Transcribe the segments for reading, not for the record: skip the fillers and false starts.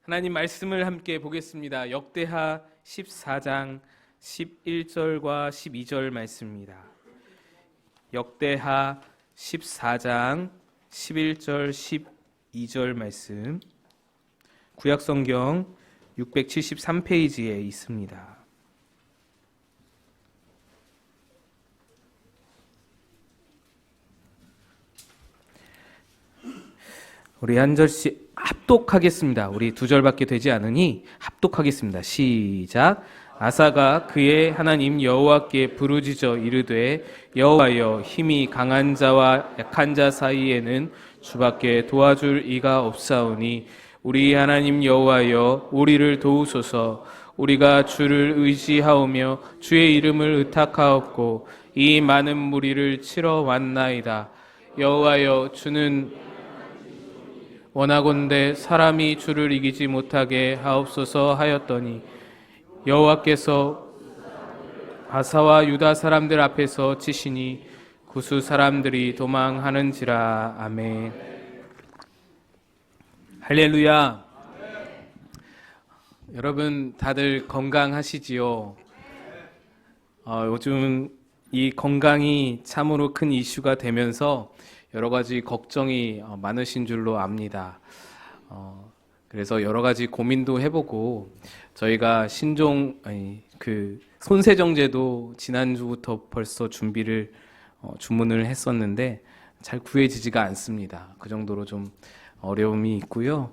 하나님 말씀을 함께 보겠습니다. 역대하 14장 11절과 12절 말씀입니다. 역대하 14장 11절 12절 말씀, 구약성경 673페이지에 있습니다. 우리 한 절씩 합독하겠습니다. 우리 두 절밖에 되지 않으니 합독하겠습니다. 시작. 아사가 그의 하나님 여호와께 부르짖어 이르되 여호와여, 힘이 강한 자와 약한 자 사이에는 주밖에 도와줄 이가 없사오니 우리 하나님 여호와여, 우리를 도우소서. 우리가 주를 의지하오며 주의 이름을 의탁하옵고 이 많은 무리를 치러 왔나이다. 여호와여, 주는 원하건대 사람이 주를 이기지 못하게 하옵소서 하였더니 여호와께서 아사와 유다 사람들 앞에서 치시니 구수 사람들이 도망하는지라. 아멘. 할렐루야. 여러분 다들 건강하시지요? 요즘 이 건강이 참으로 큰 이슈가 되면서 여러 가지 걱정이 많으신 줄로 압니다. 그래서 여러 가지 고민도 해보고 저희가 손세정제도 지난주부터 벌써 주문을 했었는데 잘 구해지지가 않습니다. 그 정도로 좀 어려움이 있고요.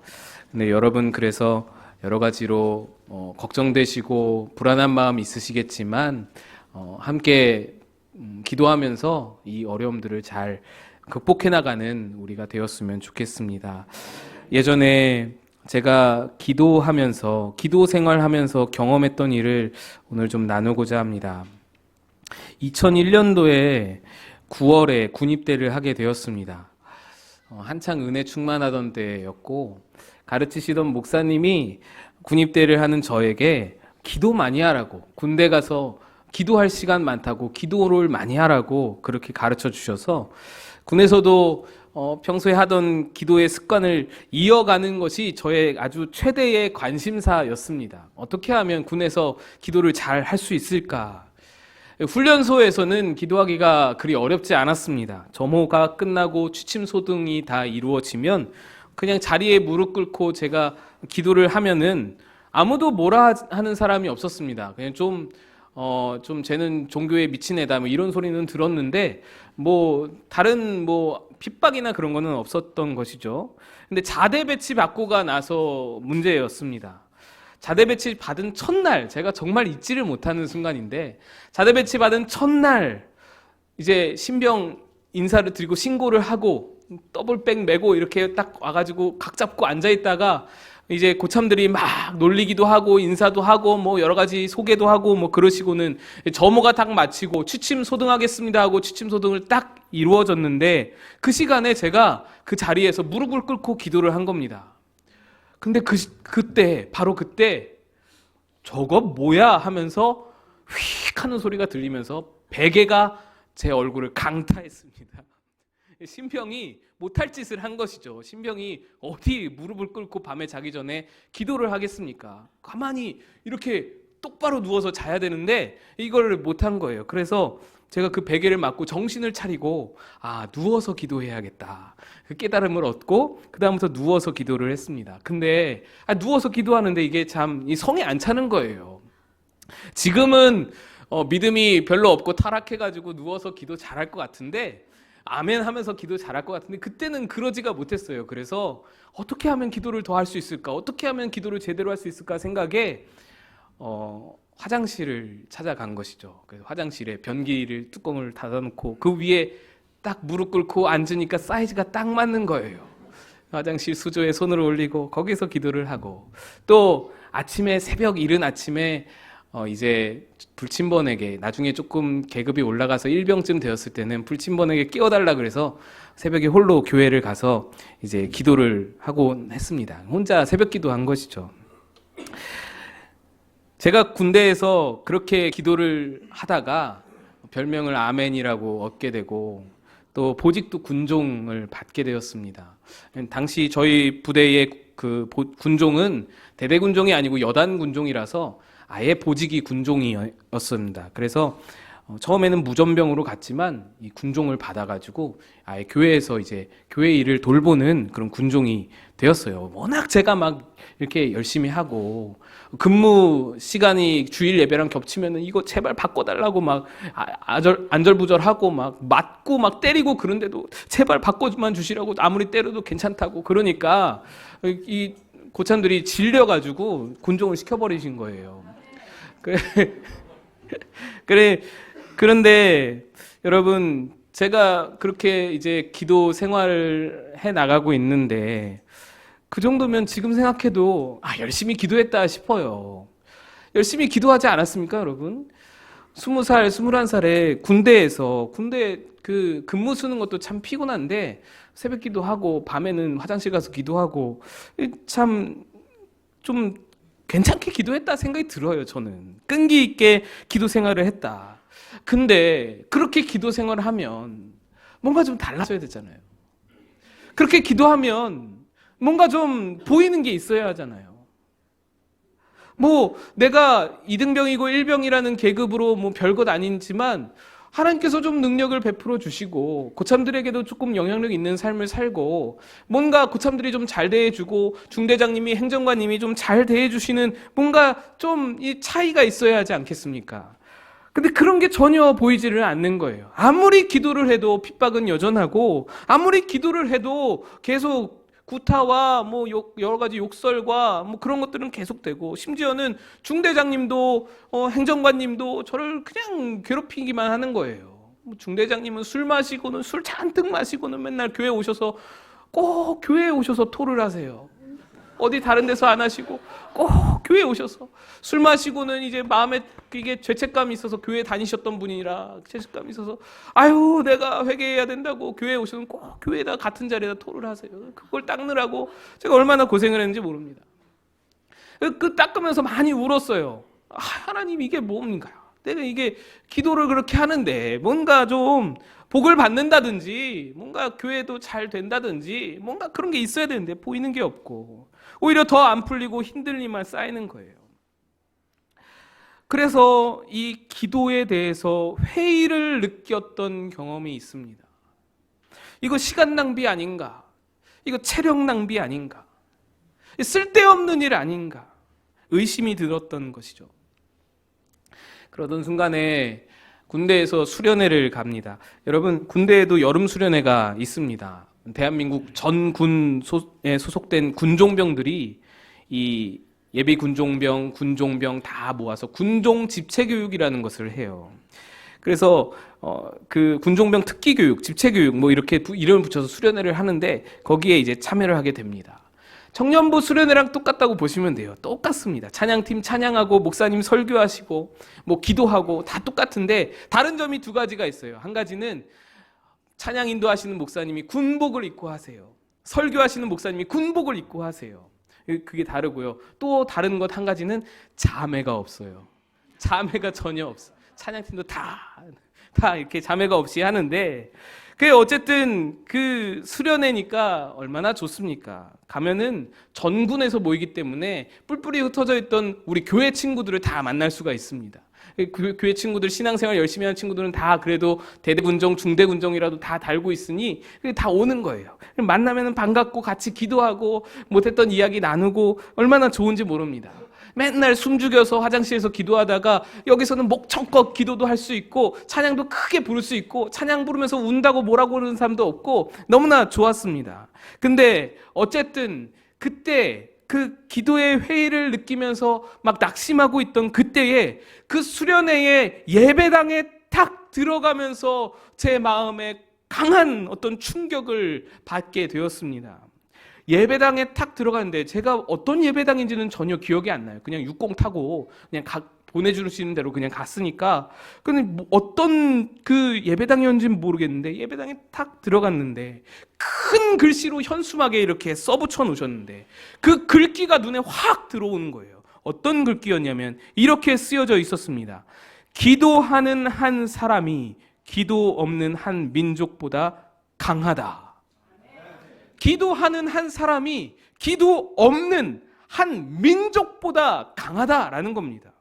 근데 여러분 그래서 여러 가지로 걱정되시고 불안한 마음 있으시겠지만 함께 기도하면서 이 어려움들을 잘 극복해 나가는 우리가 되었으면 좋겠습니다. 예전에 제가 기도하면서 기도 생활하면서 경험했던 일을 오늘 좀 나누고자 합니다. 2001년도에 9월에 군입대를 하게 되었습니다. 한창 은혜 충만하던 때였고 가르치시던 목사님이 군입대를 하는 저에게 기도 많이 하라고, 군대 가서 기도할 시간 많다고 기도를 많이 하라고 그렇게 가르쳐 주셔서 군에서도 평소에 하던 기도의 습관을 이어가는 것이 저의 아주 최대의 관심사였습니다. 어떻게 하면 군에서 기도를 잘 할 수 있을까? 훈련소에서는 기도하기가 그리 어렵지 않았습니다. 점호가 끝나고 취침소등이 다 이루어지면 그냥 자리에 무릎 꿇고 제가 기도를 하면은 아무도 뭐라 하는 사람이 없었습니다. 그냥 좀 쟤는 종교에 미친 애다 뭐 이런 소리는 들었는데 다른 핍박이나 그런 거는 없었던 것이죠. 근데 자대 배치 받고가 나서 문제였습니다. 자대 배치 받은 첫날, 제가 정말 잊지를 못하는 순간인데, 자대 배치 받은 첫날 이제 신병 인사를 드리고 신고를 하고 더블백 메고 이렇게 딱 와가지고 각 잡고 앉아 있다가 이제 고참들이 막 놀리기도 하고 인사도 하고 여러 가지 소개도 하고 그러시고는 점호가 딱 마치고 취침 소등하겠습니다 하고 취침 소등을 딱 이루어졌는데, 그 시간에 제가 그 자리에서 무릎을 꿇고 기도를 한 겁니다. 근데 바로 그때 저거 뭐야 하면서 휙 하는 소리가 들리면서 베개가 제 얼굴을 강타했습니다. 신병이 못할 짓을 한 것이죠. 신병이 어디 무릎을 꿇고 밤에 자기 전에 기도를 하겠습니까? 가만히 이렇게 똑바로 누워서 자야 되는데 이걸 못한 거예요. 그래서 제가 그 베개를 맞고 정신을 차리고 누워서 기도해야겠다. 그 깨달음을 얻고 그 다음부터 누워서 기도를 했습니다. 근데 누워서 기도하는데 이게 참 성에 안 차는 거예요. 지금은 믿음이 별로 없고 타락해가지고 누워서 기도 잘할 것 같은데, 아멘 하면서 기도 잘할 것 같은데 그때는 그러지가 못했어요. 그래서 어떻게 하면 기도를 더 할 수 있을까? 어떻게 하면 기도를 제대로 할 수 있을까 생각에 화장실을 찾아간 것이죠. 그래서 화장실에 변기를 뚜껑을 닫아놓고 그 위에 딱 무릎 꿇고 앉으니까 사이즈가 딱 맞는 거예요. 화장실 수조에 손을 올리고 거기서 기도를 하고, 또 아침에 이른 아침에 이제 불침번에게 나중에 조금 계급이 올라가서 일병쯤 되었을 때는 불침번에게 깨워달라 그래서 새벽에 홀로 교회를 가서 이제 기도를 하고 했습니다. 혼자 새벽 기도한 것이죠. 제가 군대에서 그렇게 기도를 하다가 별명을 아멘이라고 얻게 되고 또 보직도 군종을 받게 되었습니다. 당시 저희 부대의 군종은 대대 군종이 아니고 여단 군종이라서 아예 보직이 군종이었습니다. 그래서 처음에는 무전병으로 갔지만 이 군종을 받아가지고 아예 교회에서 이제 교회 일을 돌보는 그런 군종이 되었어요. 워낙 제가 막 이렇게 열심히 하고 근무 시간이 주일 예배랑 겹치면은 이거 제발 바꿔달라고 막 안절부절하고 막 맞고 막 때리고 그런데도 제발 바꿔만 주시라고 아무리 때려도 괜찮다고 그러니까 이 고참들이 질려가지고 군종을 시켜버리신 거예요. 그런데 여러분 제가 그렇게 이제 기도 생활을 해 나가고 있는데 그 정도면 지금 생각해도 열심히 기도했다 싶어요. 열심히 기도하지 않았습니까, 여러분? 20살, 21살에 군대 그 근무 쓰는 것도 참 피곤한데 새벽 기도하고 밤에는 화장실 가서 기도하고 참 좀 괜찮게 기도했다 생각이 들어요, 저는. 끈기 있게 기도 생활을 했다. 근데 그렇게 기도 생활을 하면 뭔가 좀 달라져야 되잖아요. 그렇게 기도하면 뭔가 좀 보이는 게 있어야 하잖아요. 뭐 내가 2등병이고 1병이라는 계급으로 뭐 별것 아니지만 하나님께서 좀 능력을 베풀어 주시고 고참들에게도 조금 영향력 있는 삶을 살고 뭔가 고참들이 좀 잘 대해주고 중대장님이 행정관님이 좀 잘 대해주시는 뭔가 좀 이 차이가 있어야 하지 않겠습니까? 근데 그런 게 전혀 보이지를 않는 거예요. 아무리 기도를 해도 핍박은 여전하고 아무리 기도를 해도 계속 구타와 뭐 여러 가지 욕설과 뭐 그런 것들은 계속되고 심지어는 중대장님도 행정관님도 저를 그냥 괴롭히기만 하는 거예요. 중대장님은 술 마시고는 술 잔뜩 마시고는 맨날 교회 오셔서 꼭 교회에 오셔서 토를 하세요. 어디 다른 데서 안 하시고 꼭 교회에 오셔서 술 마시고는 이제 마음에 이게 죄책감이 있어서 교회 다니셨던 분이라 죄책감이 있어서 아유 내가 회개해야 된다고 교회에 오셔서 꼭 교회에다 같은 자리에다 토를 하세요. 그걸 닦느라고 제가 얼마나 고생을 했는지 모릅니다. 그 닦으면서 많이 울었어요. 하나님 이게 뭡니까? 내가 이게 기도를 그렇게 하는데 뭔가 좀 복을 받는다든지 뭔가 교회도 잘 된다든지 뭔가 그런 게 있어야 되는데 보이는 게 없고 오히려 더 안 풀리고 힘들림만 쌓이는 거예요. 그래서 이 기도에 대해서 회의를 느꼈던 경험이 있습니다. 이거 시간 낭비 아닌가? 이거 체력 낭비 아닌가? 쓸데없는 일 아닌가? 의심이 들었던 것이죠. 그러던 순간에 군대에서 수련회를 갑니다. 여러분 군대에도 여름 수련회가 있습니다. 대한민국 전 군에 소속된 군종병들이 이 예비 군종병, 군종병 다 모아서 군종 집체 교육이라는 것을 해요. 그래서 그 군종병 특기 교육, 집체 교육 뭐 이렇게 이름을 붙여서 수련회를 하는데 거기에 이제 참여를 하게 됩니다. 청년부 수련회랑 똑같다고 보시면 돼요. 똑같습니다. 찬양팀 찬양하고 목사님 설교하시고 뭐 기도하고 다 똑같은데 다른 점이 두 가지가 있어요. 한 가지는 찬양 인도하시는 목사님이 군복을 입고 하세요. 설교하시는 목사님이 군복을 입고 하세요. 그게 다르고요. 또 다른 것 한 가지는 자매가 없어요. 자매가 전혀 없어요. 찬양팀도 다 이렇게 자매가 없이 하는데 그게 어쨌든 그 수련회니까 얼마나 좋습니까? 가면은 전군에서 모이기 때문에 뿔뿔이 흩어져 있던 우리 교회 친구들을 다 만날 수가 있습니다. 교회 친구들 신앙생활 열심히 하는 친구들은 다 그래도 대대군종 중대군종이라도 다 달고 있으니 다 오는 거예요. 만나면 반갑고 같이 기도하고 못했던 이야기 나누고 얼마나 좋은지 모릅니다. 맨날 숨죽여서 화장실에서 기도하다가 여기서는 목청껏 기도도 할 수 있고 찬양도 크게 부를 수 있고 찬양 부르면서 운다고 뭐라고 그러는 사람도 없고 너무나 좋았습니다. 근데 어쨌든 그때 그 기도의 회의를 느끼면서 막 낙심하고 있던 그때에 그 수련회의 예배당에 탁 들어가면서 제 마음에 강한 어떤 충격을 받게 되었습니다. 예배당에 탁 들어갔는데 제가 어떤 예배당인지는 전혀 기억이 안 나요. 그냥 60 타고 그냥 보내주시는 대로 그냥 갔으니까. 근데 뭐 어떤 그 예배당이었는지는 모르겠는데 예배당에 탁 들어갔는데 큰 글씨로 현수막에 이렇게 써붙여 놓으셨는데 그 글귀가 눈에 확 들어오는 거예요. 어떤 글귀였냐면 이렇게 쓰여져 있었습니다. 기도하는 한 사람이 기도 없는 한 민족보다 강하다. 기도하는 한 사람이 기도 없는 한 민족보다 강하다라는 겁니다.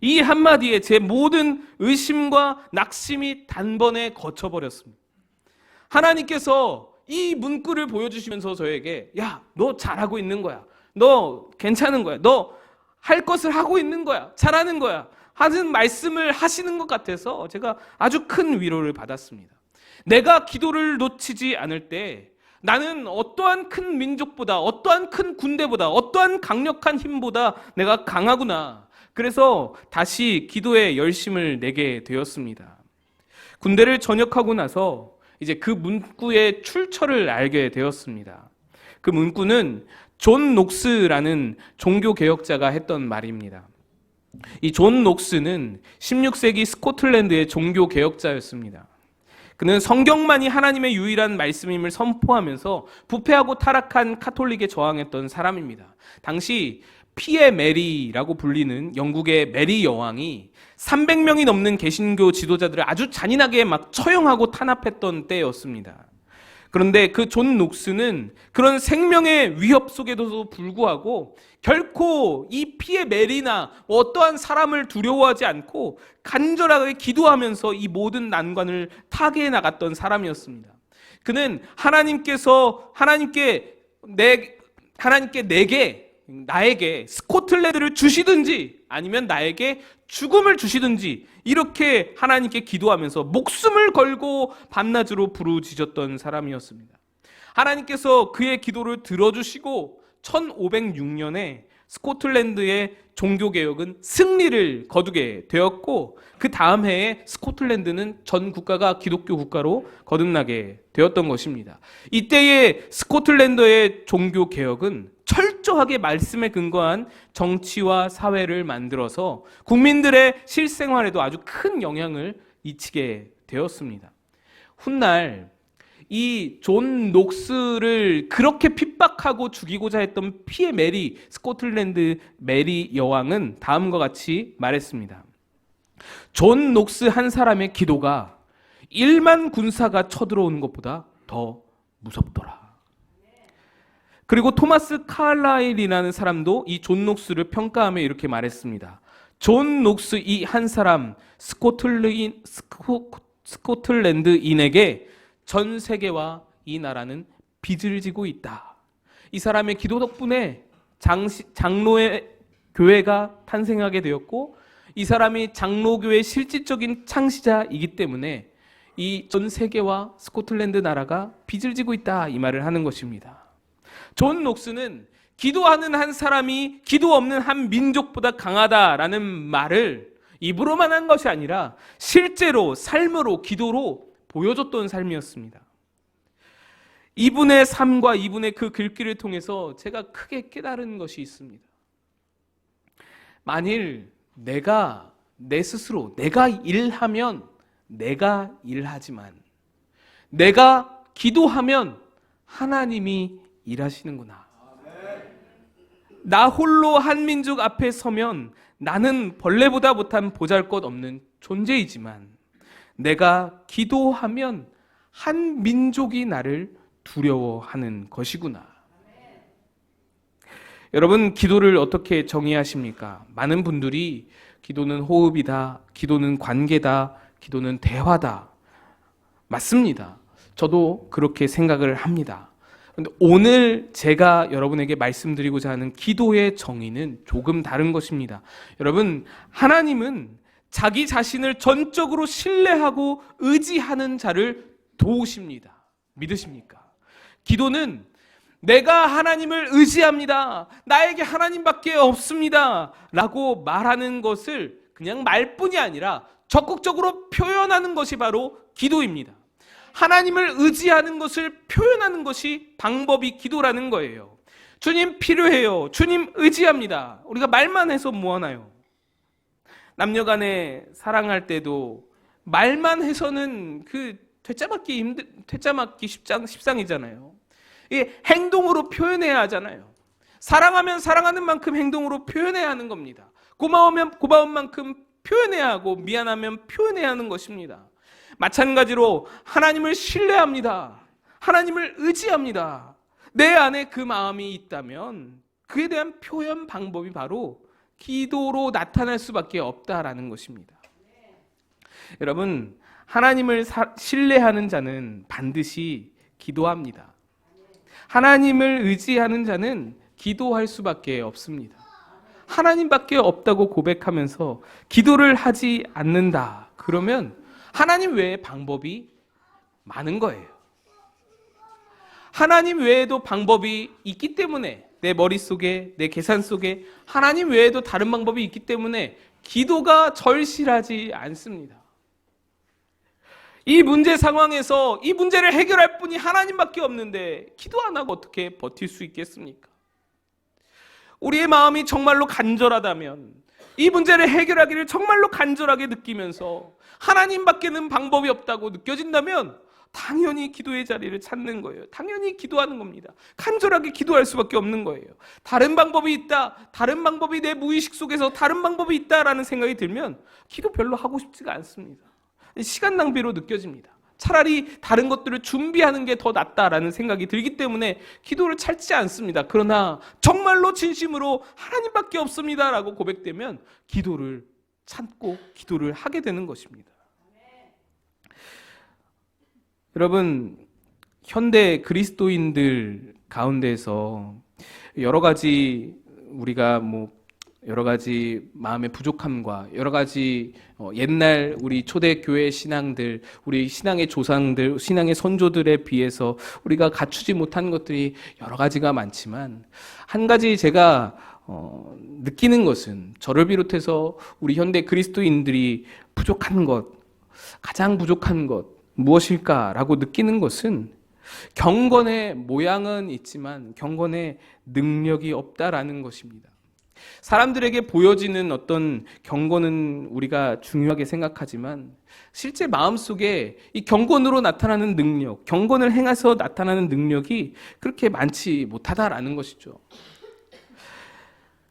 이 한마디에 제 모든 의심과 낙심이 단번에 거쳐버렸습니다. 하나님께서 이 문구를 보여주시면서 저에게 야, 너 잘하고 있는 거야. 너 괜찮은 거야. 너 할 것을 하고 있는 거야. 잘하는 거야. 하는 말씀을 하시는 것 같아서 제가 아주 큰 위로를 받았습니다. 내가 기도를 놓치지 않을 때 나는 어떠한 큰 민족보다, 어떠한 큰 군대보다, 어떠한 강력한 힘보다 내가 강하구나. 그래서 다시 기도에 열심을 내게 되었습니다. 군대를 전역하고 나서 이제 그 문구의 출처를 알게 되었습니다. 그 문구는 존 녹스라는 종교개혁자가 했던 말입니다. 이 존 녹스는 16세기 스코틀랜드의 종교개혁자였습니다. 그는 성경만이 하나님의 유일한 말씀임을 선포하면서 부패하고 타락한 카톨릭에 저항했던 사람입니다. 당시 피에 메리라고 불리는 영국의 메리 여왕이 300명이 넘는 개신교 지도자들을 아주 잔인하게 막 처형하고 탄압했던 때였습니다. 그런데 그 존 녹스는 그런 생명의 위협 속에도 불구하고 결코 이 피에 메리나 어떠한 사람을 두려워하지 않고 간절하게 기도하면서 이 모든 난관을 타개해 나갔던 사람이었습니다. 그는 나에게 스코틀랜드를 주시든지 아니면 나에게 죽음을 주시든지 이렇게 하나님께 기도하면서 목숨을 걸고 밤낮으로 부르짖었던 사람이었습니다. 하나님께서 그의 기도를 들어주시고 1506년에 스코틀랜드의 종교개혁은 승리를 거두게 되었고 그 다음 해에 스코틀랜드는 전 국가가 기독교 국가로 거듭나게 되었던 것입니다. 이때의 스코틀랜드의 종교개혁은 철저하게 말씀에 근거한 정치와 사회를 만들어서 국민들의 실생활에도 아주 큰 영향을 미치게 되었습니다. 훗날 이 존 녹스를 그렇게 핍박하고 죽이고자 했던 피에 메리, 스코틀랜드 메리 여왕은 다음과 같이 말했습니다. 존 녹스 한 사람의 기도가 1만 군사가 쳐들어오는 것보다 더 무섭더라. 그리고 토마스 칼라일이라는 사람도 이 존 녹스를 평가하며 이렇게 말했습니다. 존 녹스 이 한 사람 스코틀랜드인에게 전 세계와 이 나라는 빚을 지고 있다. 이 사람의 기도 덕분에 장로의 교회가 탄생하게 되었고 이 사람이 장로교회의 실질적인 창시자이기 때문에 이 전 세계와 스코틀랜드 나라가 빚을 지고 있다. 이 말을 하는 것입니다. 존 녹스는 기도하는 한 사람이 기도 없는 한 민족보다 강하다라는 말을 입으로만 한 것이 아니라 실제로 삶으로 기도로 보여줬던 삶이었습니다. 이분의 삶과 이분의 그 글귀를 통해서 제가 크게 깨달은 것이 있습니다. 만일 내가 내 스스로 내가 일하면 내가 일하지만 내가 기도하면 하나님이 일하시는구나. 나 홀로 한 민족 앞에 서면 나는 벌레보다 못한 보잘것없는 존재이지만 내가 기도하면 한 민족이 나를 두려워하는 것이구나. 여러분, 기도를 어떻게 정의하십니까? 많은 분들이 기도는 호흡이다, 기도는 관계다, 기도는 대화다. 맞습니다. 저도 그렇게 생각을 합니다. 그런데 오늘 제가 여러분에게 말씀드리고자 하는 기도의 정의는 조금 다른 것입니다. 여러분, 하나님은 자기 자신을 전적으로 신뢰하고 의지하는 자를 도우십니다. 믿으십니까? 기도는 내가 하나님을 의지합니다. 나에게 하나님밖에 없습니다. 라고 말하는 것을 그냥 말뿐이 아니라 적극적으로 표현하는 것이 바로 기도입니다. 하나님을 의지하는 것을 표현하는 것이 방법이 기도라는 거예요. 주님 필요해요. 주님 의지합니다. 우리가 말만 해서 뭐하나요? 남녀간에 사랑할 때도 말만 해서는 그 되짜맞기 십상이잖아요. 이게 행동으로 표현해야 하잖아요. 사랑하면 사랑하는 만큼 행동으로 표현해야 하는 겁니다. 고마우면 고마운 만큼 표현해야 하고 미안하면 표현해야 하는 것입니다. 마찬가지로 하나님을 신뢰합니다. 하나님을 의지합니다. 내 안에 그 마음이 있다면 그에 대한 표현 방법이 바로 기도로 나타날 수밖에 없다라는 것입니다. 여러분, 하나님을 신뢰하는 자는 반드시 기도합니다. 하나님을 의지하는 자는 기도할 수밖에 없습니다. 하나님밖에 없다고 고백하면서 기도를 하지 않는다. 그러면 하나님 외에 방법이 많은 거예요. 하나님 외에도 방법이 있기 때문에, 내 머릿속에, 내 계산 속에 하나님 외에도 다른 방법이 있기 때문에 기도가 절실하지 않습니다. 이 문제 상황에서 이 문제를 해결할 분이 하나님밖에 없는데 기도 안 하고 어떻게 버틸 수 있겠습니까? 우리의 마음이 정말로 간절하다면, 이 문제를 해결하기를 정말로 간절하게 느끼면서 하나님밖에는 방법이 없다고 느껴진다면 당연히 기도의 자리를 찾는 거예요. 당연히 기도하는 겁니다. 간절하게 기도할 수밖에 없는 거예요. 다른 방법이 있다, 다른 방법이 내 무의식 속에서 다른 방법이 있다라는 생각이 들면 기도 별로 하고 싶지가 않습니다. 시간 낭비로 느껴집니다. 차라리 다른 것들을 준비하는 게 더 낫다라는 생각이 들기 때문에 기도를 찾지 않습니다. 그러나 정말로 진심으로 하나님밖에 없습니다라고 고백되면 기도를 찾고 기도를 하게 되는 것입니다. 여러분, 현대 그리스도인들 가운데서 여러 가지 우리가 여러 가지 마음의 부족함과 여러 가지 옛날 우리 초대교회 신앙들, 우리 신앙의 조상들, 신앙의 선조들에 비해서 우리가 갖추지 못한 것들이 여러 가지가 많지만, 한 가지 제가 느끼는 것은, 저를 비롯해서 우리 현대 그리스도인들이 부족한 것, 가장 부족한 것 무엇일까라고 느끼는 것은, 경건의 모양은 있지만 경건의 능력이 없다라는 것입니다. 사람들에게 보여지는 어떤 경건은 우리가 중요하게 생각하지만 실제 마음속에 이 경건으로 나타나는 능력, 경건을 행해서 나타나는 능력이 그렇게 많지 못하다라는 것이죠.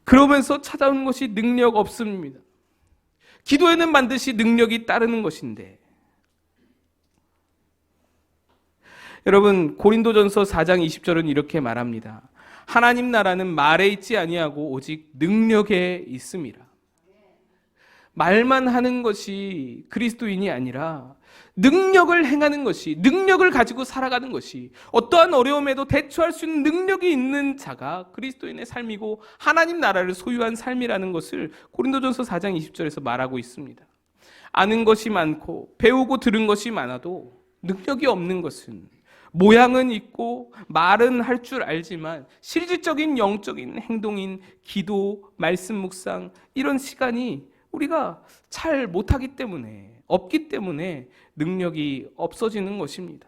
그러면서 찾아오는 것이 능력 없습니다. 기도에는 반드시 능력이 따르는 것인데, 여러분, 고린도전서 4장 20절은 이렇게 말합니다. 하나님 나라는 말에 있지 아니하고 오직 능력에 있습니다. 말만 하는 것이 그리스도인이 아니라 능력을 행하는 것이, 능력을 가지고 살아가는 것이, 어떠한 어려움에도 대처할 수 있는 능력이 있는 자가 그리스도인의 삶이고 하나님 나라를 소유한 삶이라는 것을 고린도전서 4장 20절에서 말하고 있습니다. 아는 것이 많고 배우고 들은 것이 많아도 능력이 없는 것은, 모양은 있고 말은 할 줄 알지만 실질적인 영적인 행동인 기도, 말씀 묵상, 이런 시간이 우리가 잘 못하기 때문에, 없기 때문에 능력이 없어지는 것입니다.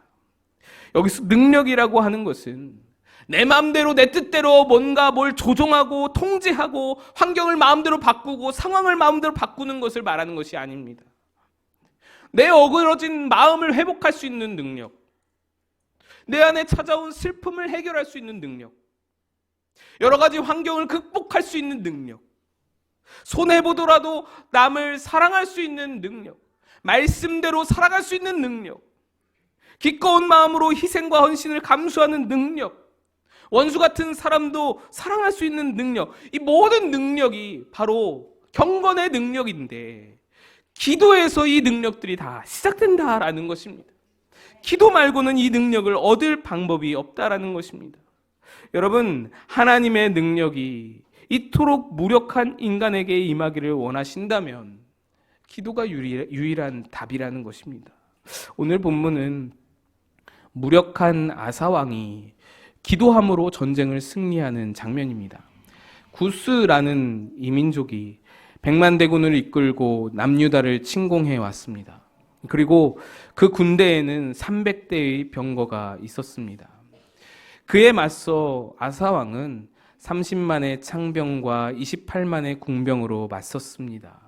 여기서 능력이라고 하는 것은 내 마음대로 내 뜻대로 뭔가 뭘 조종하고 통제하고 환경을 마음대로 바꾸고 상황을 마음대로 바꾸는 것을 말하는 것이 아닙니다. 내 어그러진 마음을 회복할 수 있는 능력, 내 안에 찾아온 슬픔을 해결할 수 있는 능력, 여러 가지 환경을 극복할 수 있는 능력, 손해보더라도 남을 사랑할 수 있는 능력, 말씀대로 살아갈 수 있는 능력, 기꺼운 마음으로 희생과 헌신을 감수하는 능력, 원수 같은 사람도 사랑할 수 있는 능력, 이 모든 능력이 바로 경건의 능력인데 기도에서 이 능력들이 다 시작된다라는 것입니다. 기도 말고는 이 능력을 얻을 방법이 없다라는 것입니다. 여러분, 하나님의 능력이 이토록 무력한 인간에게 임하기를 원하신다면 기도가 유일한 답이라는 것입니다. 오늘 본문은 무력한 아사왕이 기도함으로 전쟁을 승리하는 장면입니다. 구스라는 이민족이 100만 대군을 이끌고 남유다를 침공해 왔습니다. 그리고 그 군대에는 300대의 병거가 있었습니다. 그에 맞서 아사왕은 30만의 창병과 28만의 궁병으로 맞섰습니다.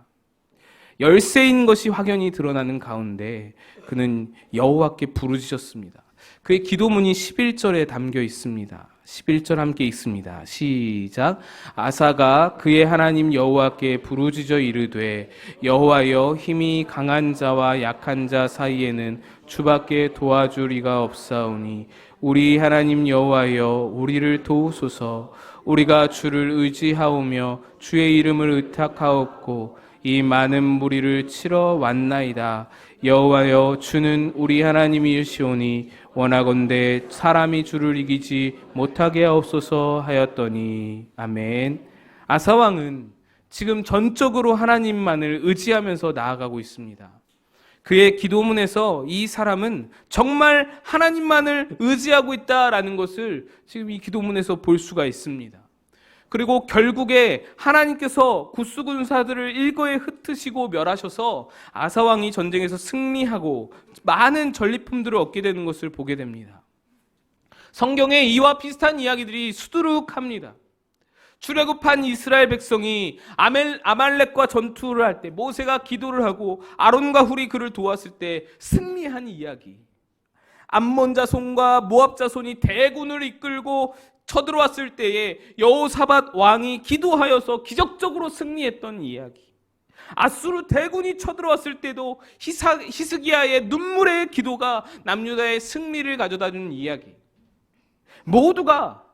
열세인 것이 확연히 드러나는 가운데 그는 여호와께 부르짖었습니다. 그의 기도문이 11절에 담겨 있습니다. 11절 함께 읽습니다. 시작. 아사가 그의 하나님 여호와께 부르짖어 이르되 여호와여, 힘이 강한 자와 약한 자 사이에는 주밖에 도와줄 이가 없사오니 우리 하나님 여호와여 우리를 도우소서. 우리가 주를 의지하오며 주의 이름을 의탁하옵고 이 많은 무리를 치러 왔나이다. 여호와여 주는 우리 하나님이시오니 원하건대 사람이 주를 이기지 못하게 하옵소서 하였더니. 아멘. 아사왕은 지금 전적으로 하나님만을 의지하면서 나아가고 있습니다. 그의 기도문에서 이 사람은 정말 하나님만을 의지하고 있다라는 것을 지금 이 기도문에서 볼 수가 있습니다. 그리고 결국에 하나님께서 구스군사들을 일거에 흩으시고 멸하셔서 아사왕이 전쟁에서 승리하고 많은 전리품들을 얻게 되는 것을 보게 됩니다. 성경에 이와 비슷한 이야기들이 수두룩합니다. 출애굽한 이스라엘 백성이 아말렉과 전투를 할 때 모세가 기도를 하고 아론과 훌이 그를 도왔을 때 승리한 이야기. 암몬 자손과 모압 자손이 대군을 이끌고 쳐들어왔을 때에 여호사밧 왕이 기도하여서 기적적으로 승리했던 이야기. 아수르 대군이 쳐들어왔을 때도 히스기야의 눈물의 기도가 남유다의 승리를 가져다주는 이야기. 모두가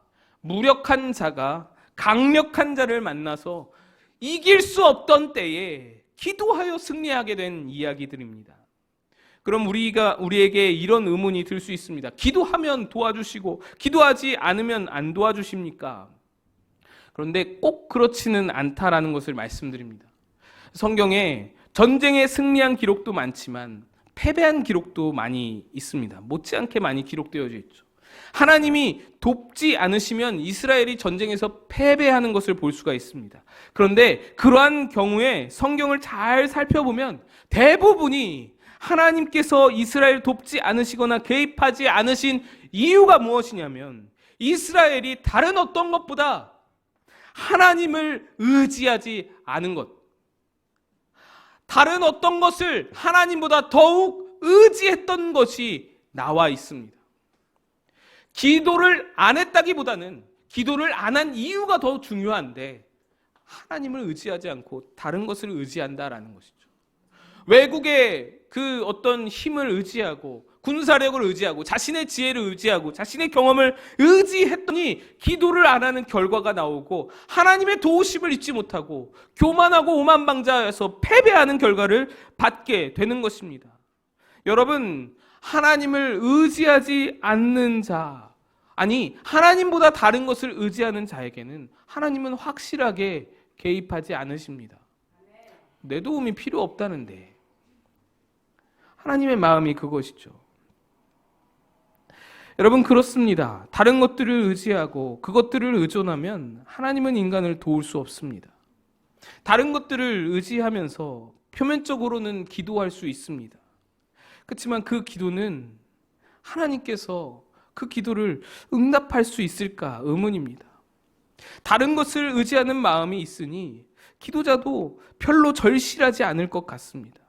무력한 자가 강력한 자를 만나서 이길 수 없던 때에 기도하여 승리하게 된 이야기들입니다. 그럼 우리에게 이런 의문이 들 수 있습니다. 기도하면 도와주시고 기도하지 않으면 안 도와주십니까? 그런데 꼭 그렇지는 않다라는 것을 말씀드립니다. 성경에 전쟁에 승리한 기록도 많지만 패배한 기록도 많이 있습니다. 못지않게 많이 기록되어져 있죠. 하나님이 돕지 않으시면 이스라엘이 전쟁에서 패배하는 것을 볼 수가 있습니다. 그런데 그러한 경우에 성경을 잘 살펴보면 대부분이 하나님께서 이스라엘 돕지 않으시거나 개입하지 않으신 이유가 무엇이냐면 이스라엘이 다른 어떤 것보다 하나님을 의지하지 않은 것, 다른 어떤 것을 하나님보다 더욱 의지했던 것이 나와 있습니다. 기도를 안 했다기보다는 기도를 안 한 이유가 더 중요한데 하나님을 의지하지 않고 다른 것을 의지한다라는 것이죠. 외국의 그 어떤 힘을 의지하고 군사력을 의지하고 자신의 지혜를 의지하고 자신의 경험을 의지했더니 기도를 안 하는 결과가 나오고 하나님의 도우심을 잊지 못하고 교만하고 오만방자해서 패배하는 결과를 받게 되는 것입니다. 여러분, 하나님을 의지하지 않는 자, 아니 하나님보다 다른 것을 의지하는 자에게는 하나님은 확실하게 개입하지 않으십니다. 내 도움이 필요 없다는데. 하나님의 마음이 그것이죠. 여러분, 그렇습니다. 다른 것들을 의지하고 그것들을 의존하면 하나님은 인간을 도울 수 없습니다. 다른 것들을 의지하면서 표면적으로는 기도할 수 있습니다. 그렇지만 그 기도는 하나님께서 그 기도를 응답할 수 있을까 의문입니다. 다른 것을 의지하는 마음이 있으니 기도자도 별로 절실하지 않을 것 같습니다.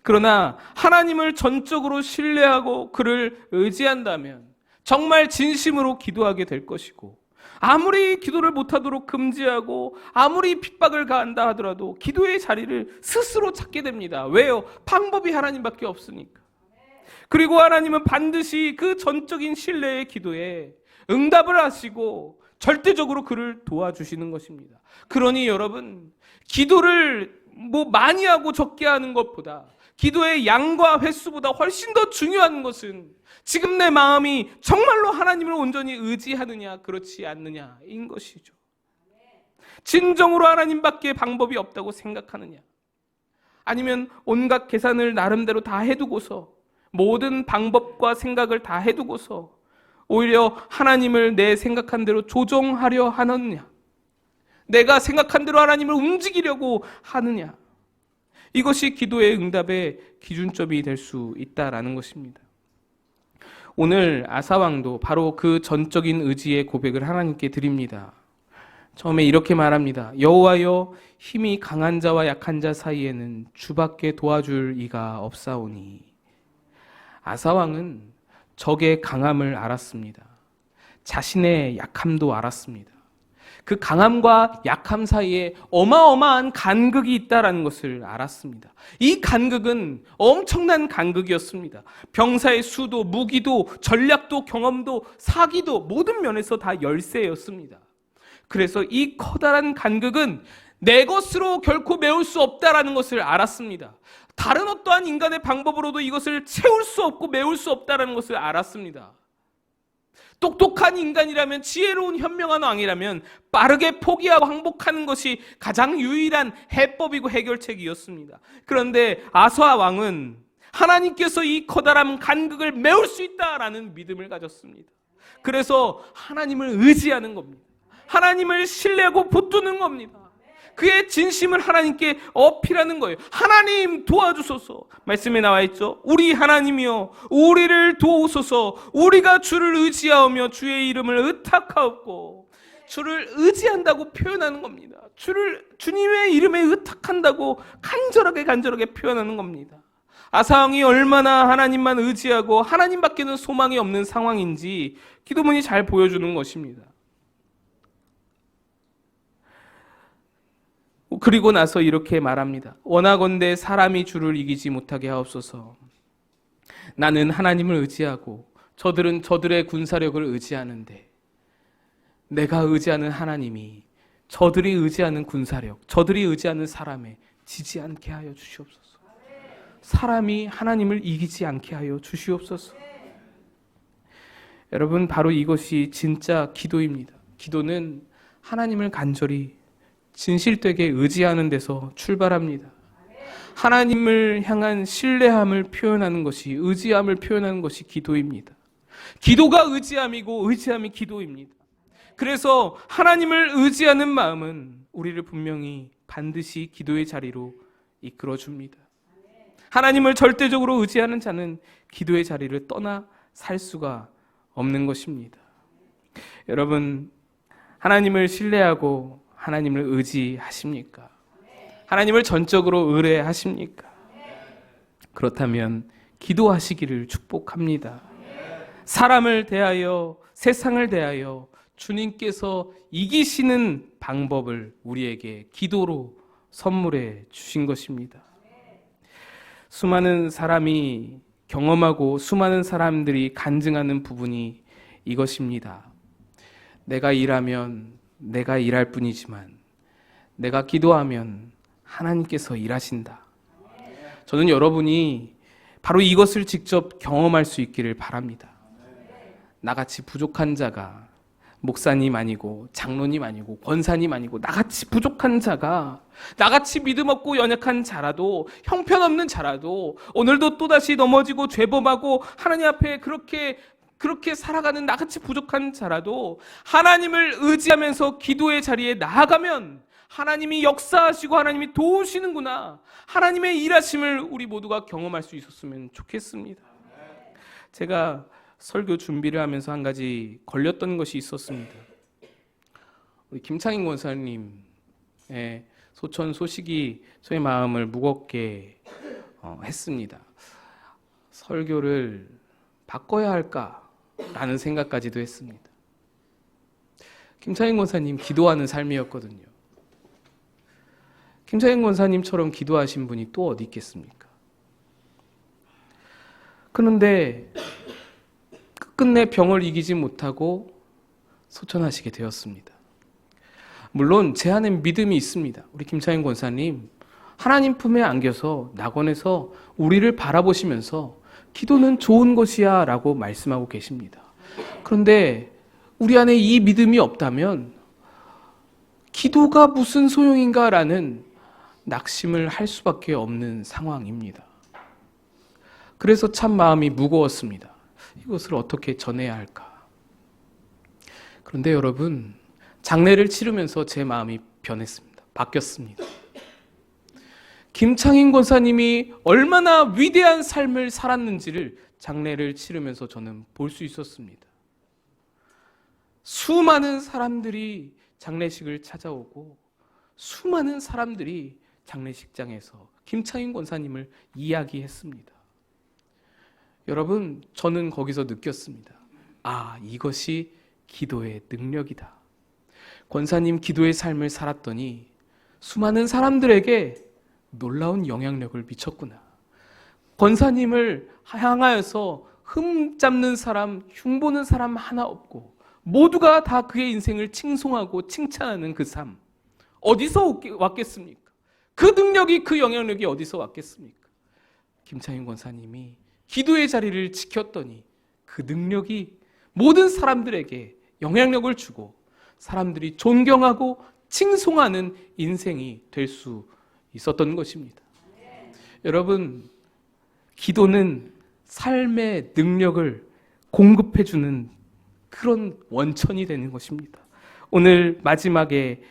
그러나 하나님을 전적으로 신뢰하고 그를 의지한다면 정말 진심으로 기도하게 될 것이고, 아무리 기도를 못하도록 금지하고 아무리 핍박을 가한다 하더라도 기도의 자리를 스스로 찾게 됩니다. 왜요? 방법이 하나님밖에 없으니까. 그리고 하나님은 반드시 그 전적인 신뢰의 기도에 응답을 하시고 절대적으로 그를 도와주시는 것입니다. 그러니 여러분, 기도를 많이 하고 적게 하는 것보다 기도의 양과 횟수보다 훨씬 더 중요한 것은 지금 내 마음이 정말로 하나님을 온전히 의지하느냐 그렇지 않느냐인 것이죠. 진정으로 하나님밖에 방법이 없다고 생각하느냐, 아니면 온갖 계산을 나름대로 다 해두고서 모든 방법과 생각을 다 해두고서 오히려 하나님을 내 생각한 대로 조종하려 하느냐, 내가 생각한 대로 하나님을 움직이려고 하느냐, 이것이 기도의 응답의 기준점이 될 수 있다라는 것입니다. 오늘 아사왕도 바로 그 전적인 의지의 고백을 하나님께 드립니다. 처음에 이렇게 말합니다. 여호와여, 힘이 강한 자와 약한 자 사이에는 주밖에 도와줄 이가 없사오니. 아사왕은 적의 강함을 알았습니다. 자신의 약함도 알았습니다. 그 강함과 약함 사이에 어마어마한 간극이 있다라는 것을 알았습니다. 이 간극은 엄청난 간극이었습니다. 병사의 수도, 무기도, 전략도, 경험도, 사기도 모든 면에서 다 열세였습니다. 그래서 이 커다란 간극은 내 것으로 결코 메울 수 없다라는 것을 알았습니다. 다른 어떠한 인간의 방법으로도 이것을 채울 수 없고 메울 수 없다라는 것을 알았습니다. 똑똑한 인간이라면, 지혜로운 현명한 왕이라면 빠르게 포기하고 항복하는 것이 가장 유일한 해법이고 해결책이었습니다. 그런데 아사 왕은 하나님께서 이 커다란 간극을 메울 수 있다라는 믿음을 가졌습니다. 그래서 하나님을 의지하는 겁니다. 하나님을 신뢰하고 붙드는 겁니다. 그의 진심을 하나님께 어필하는 거예요. 하나님 도와주소서. 말씀에 나와 있죠. 우리 하나님이여 우리를 도우소서. 우리가 주를 의지하오며 주의 이름을 의탁하옵고. 주를 의지한다고 표현하는 겁니다. 주님의 이름에 의탁한다고 간절하게 표현하는 겁니다. 아사왕이 얼마나 하나님만 의지하고 하나님밖에는 소망이 없는 상황인지 기도문이 잘 보여주는 것입니다. 그리고 나서 이렇게 말합니다. 원하건대 사람이 주를 이기지 못하게 하옵소서. 나는 하나님을 의지하고 저들은 저들의 군사력을 의지하는데 내가 의지하는 하나님이 저들이 의지하는 군사력, 저들이 의지하는 사람에 지지 않게 하여 주시옵소서. 사람이 하나님을 이기지 않게 하여 주시옵소서. 여러분, 바로 이것이 진짜 기도입니다. 기도는 하나님을 간절히 진실되게 의지하는 데서 출발합니다. 하나님을 향한 신뢰함을 표현하는 것이, 의지함을 표현하는 것이 기도입니다. 기도가 의지함이고 의지함이 기도입니다. 그래서 하나님을 의지하는 마음은 우리를 분명히 반드시 기도의 자리로 이끌어줍니다. 하나님을 절대적으로 의지하는 자는 기도의 자리를 떠나 살 수가 없는 것입니다. 여러분, 하나님을 신뢰하고 하나님을 의지하십니까? 하나님을 전적으로 의뢰하십니까? 그렇다면 기도하시기를 축복합니다. 사람을 대하여, 세상을 대하여 주님께서 이기시는 방법을 우리에게 기도로 선물해 주신 것입니다. 수많은 사람이 경험하고 수많은 사람들이 간증하는 부분이 이것입니다. 내가 일하면 내가 일할 뿐이지만 내가 기도하면 하나님께서 일하신다. 저는 여러분이 바로 이것을 직접 경험할 수 있기를 바랍니다. 나같이 부족한 자가, 목사님 아니고 장로님 아니고 권사님 아니고 나같이 부족한 자가, 나같이 믿음 없고 연약한 자라도, 형편없는 자라도 오늘도 또다시 넘어지고 죄범하고 하나님 앞에 그렇게 살아가는 나같이 부족한 자라도 하나님을 의지하면서 기도의 자리에 나아가면 하나님이 역사하시고 하나님이 도우시는구나, 하나님의 일하심을 우리 모두가 경험할 수 있었으면 좋겠습니다. 제가 설교 준비를 하면서 한 가지 걸렸던 것이 있었습니다. 우리 김창인 권사님의 소천 소식이 저의 마음을 무겁게 했습니다. 설교를 바꿔야 할까라는 생각까지도 했습니다. 김창인 권사님 기도하는 삶이었거든요. 김창인 권사님처럼 기도하신 분이 또 어디 있겠습니까? 그런데 끝내 병을 이기지 못하고 소천하시게 되었습니다. 물론 제 안에 믿음이 있습니다. 우리 김창인 권사님 하나님 품에 안겨서 낙원에서 우리를 바라보시면서 기도는 좋은 것이야 라고 말씀하고 계십니다. 그런데 우리 안에 이 믿음이 없다면 기도가 무슨 소용인가 라는 낙심을 할 수밖에 없는 상황입니다. 그래서 참 마음이 무거웠습니다. 이것을 어떻게 전해야 할까? 그런데 여러분, 장례를 치르면서 제 마음이 변했습니다. 바뀌었습니다. 김창인 권사님이 얼마나 위대한 삶을 살았는지를 장례를 치르면서 저는 볼 수 있었습니다. 수많은 사람들이 장례식을 찾아오고 수많은 사람들이 장례식장에서 김창인 권사님을 이야기했습니다. 여러분, 저는 거기서 느꼈습니다. 아, 이것이 기도의 능력이다. 권사님 기도의 삶을 살았더니 수많은 사람들에게 놀라운 영향력을 미쳤구나. 권사님을 향하여서 흠잡는 사람, 흉보는 사람 하나 없고 모두가 다 그의 인생을 칭송하고 칭찬하는 그 삶. 어디서 왔겠습니까? 그 능력이, 그 영향력이 어디서 왔겠습니까? 김창윤 권사님이 기도의 자리를 지켰더니 그 능력이 모든 사람들에게 영향력을 주고 사람들이 존경하고 칭송하는 인생이 될 수 있었던 것입니다. 여러분, 기도는 삶의 능력을 공급해주는 그런 원천이 되는 것입니다. 오늘 마지막에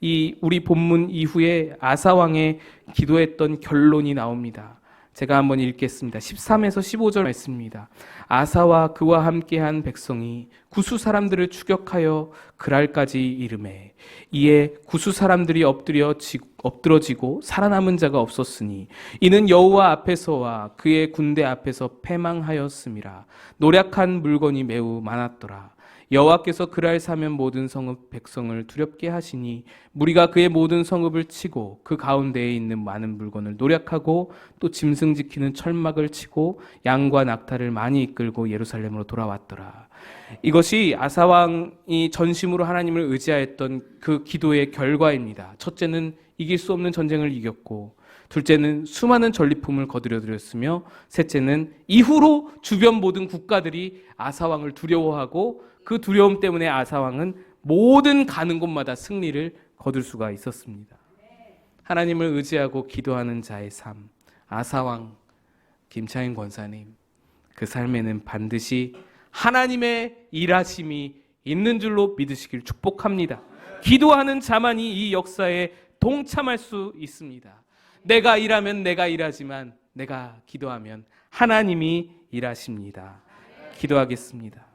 이 우리 본문 이후에 아사왕의 기도했던 결론이 나옵니다. 제가 한번 읽겠습니다. 13에서 15절 말씀입니다. 아사와 그와 함께한 백성이 구수 사람들을 추격하여 그랄까지 이르매 이에 구수 사람들이 엎드러지고 살아남은 자가 없었으니 이는 여호와 앞에서와 그의 군대 앞에서 패망하였음이라. 노략한 물건이 매우 많았더라. 여호와께서 그랄 사면 모든 성읍 백성을 두렵게 하시니 무리가 그의 모든 성읍을 치고 그 가운데에 있는 많은 물건을 노략하고 또 짐승 지키는 철막을 치고 양과 낙타를 많이 이끌고 예루살렘으로 돌아왔더라. 이것이 아사왕이 전심으로 하나님을 의지하였던 그 기도의 결과입니다. 첫째는 이길 수 없는 전쟁을 이겼고, 둘째는 수많은 전리품을 거두려드렸으며, 셋째는 이후로 주변 모든 국가들이 아사왕을 두려워하고 그 두려움 때문에 아사왕은 모든 가는 곳마다 승리를 거둘 수가 있었습니다. 하나님을 의지하고 기도하는 자의 삶, 아사왕 김창인 권사님, 그 삶에는 반드시 하나님의 일하심이 있는 줄로 믿으시길 축복합니다. 기도하는 자만이 이 역사에 동참할 수 있습니다. 내가 일하면 내가 일하지만 내가 기도하면 하나님이 일하십니다. 기도하겠습니다.